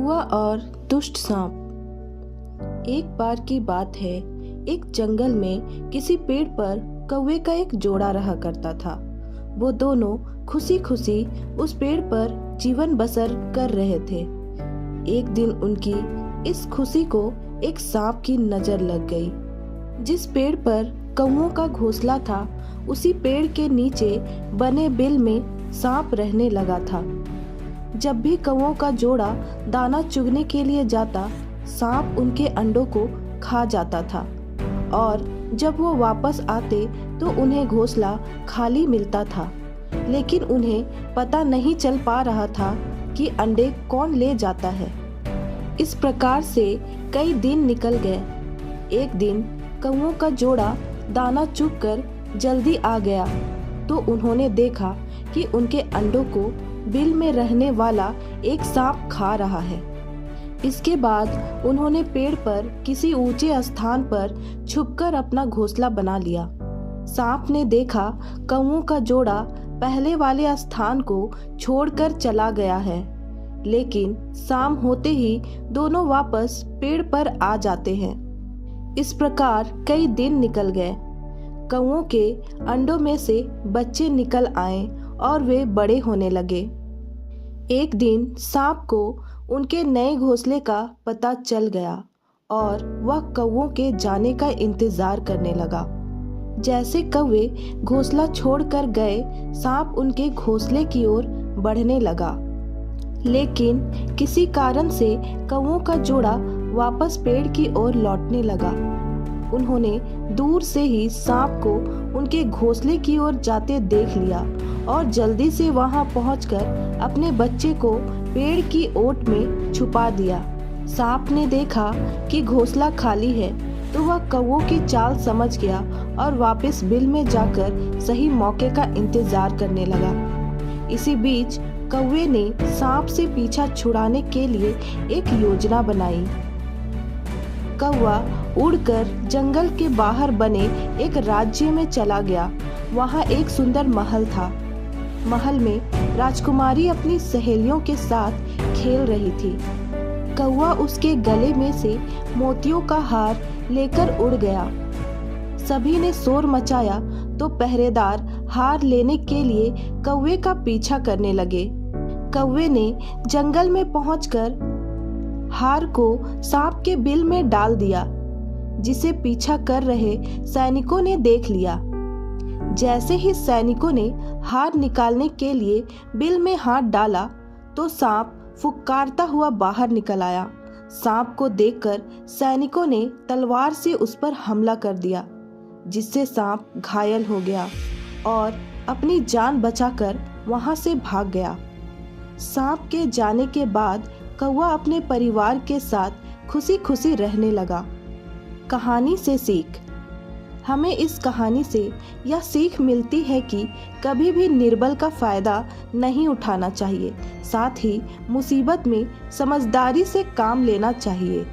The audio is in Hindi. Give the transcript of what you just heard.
कौवा और दुष्ट सांप। एक बार की बात है, एक जंगल में किसी पेड़ पर कौवे का एक जोड़ा रहा करता था। वो दोनों खुशी खुशी उस पेड़ पर जीवन बसर कर रहे थे। एक दिन उनकी इस खुशी को एक सांप की नजर लग गई। जिस पेड़ पर कौवों का घोंसला था, उसी पेड़ के नीचे बने बिल में सांप रहने लगा था। जब भी कौवों का जोड़ा दाना चुगने के लिए जाता, सांप उनके अंडों को खा जाता था और जब वो वापस आते तो उन्हें घोंसला खाली मिलता था। लेकिन उन्हें पता नहीं चल पा रहा था कि अंडे कौन ले जाता है। इस प्रकार से कई दिन निकल गए। एक दिन कौवों का जोड़ा दाना चुग कर जल्दी आ गया तो उन्होंने देखा कि उनके अंडों को बिल में रहने वाला एक सांप खा रहा है। इसके बाद उन्होंने पेड़ पर किसी ऊंचे स्थान पर छुपकर अपना घोंसला बना लिया। सांप ने देखा कौवों का जोड़ा पहले वाले स्थान को छोड़कर चला गया है, लेकिन शाम होते ही दोनों वापस पेड़ पर आ जाते हैं। इस प्रकार कई दिन निकल गए। कौवों के अंडों में से बच्चे निकल आए और वे बड़े होने लगे। एक दिन सांप को उनके नए घोंसले का पता चल गया और वह कौवों के जाने का इंतजार करने लगा। जैसे कौवे घोंसला छोड़कर गए, सांप उनके घोंसले की ओर बढ़ने लगा। लेकिन किसी कारण से कौवों का जोड़ा वापस पेड़ की ओर लौटने लगा। उन्होंने दूर से ही सांप को उनके घोंसले की ओर जाते देख लिया और जल्दी से वहां पहुंचकर अपने बच्चे को पेड़ की ओट में छुपा दिया। सांप ने देखा कि घोंसला खाली है तो वह कौवों की चाल समझ गया और वापस बिल में जाकर सही मौके का इंतजार करने लगा। इसी बीच कौवे ने सांप से पीछा छुड़ाने के लिए एक योजना बनाई। कौवा उड़कर जंगल के बाहर बने एक राज्य में चला गया। वहाँ एक सुंदर महल था। महल में राजकुमारी अपनी सहेलियों के साथ खेल रही थी। कौवा उसके गले में से मोतियों का हार लेकर उड़ गया। सभी ने शोर मचाया तो पहरेदार हार लेने के लिए कौवे का पीछा करने लगे। कौवे ने जंगल में पहुंचकर हार को सांप के बिल में डाल दिया, जिसे पीछा कर रहे सैनिकों ने देख लिया। जैसे ही सैनिकों ने हार निकालने के लिए बिल में हाथ डाला तो सांप फुफकारता हुआ बाहर निकल आया। सांप को देखकर सैनिकों ने तलवार से उस पर हमला कर दिया, जिससे सांप घायल हो गया और अपनी जान बचाकर वहां से भाग गया। सांप के जाने के बाद कौवा अपने परिवार के साथ खुशी खुशी रहने लगा। कहानी से सीख। हमें इस कहानी से यह सीख मिलती है कि कभी भी निर्बल का फायदा नहीं उठाना चाहिए, साथ ही मुसीबत में समझदारी से काम लेना चाहिए।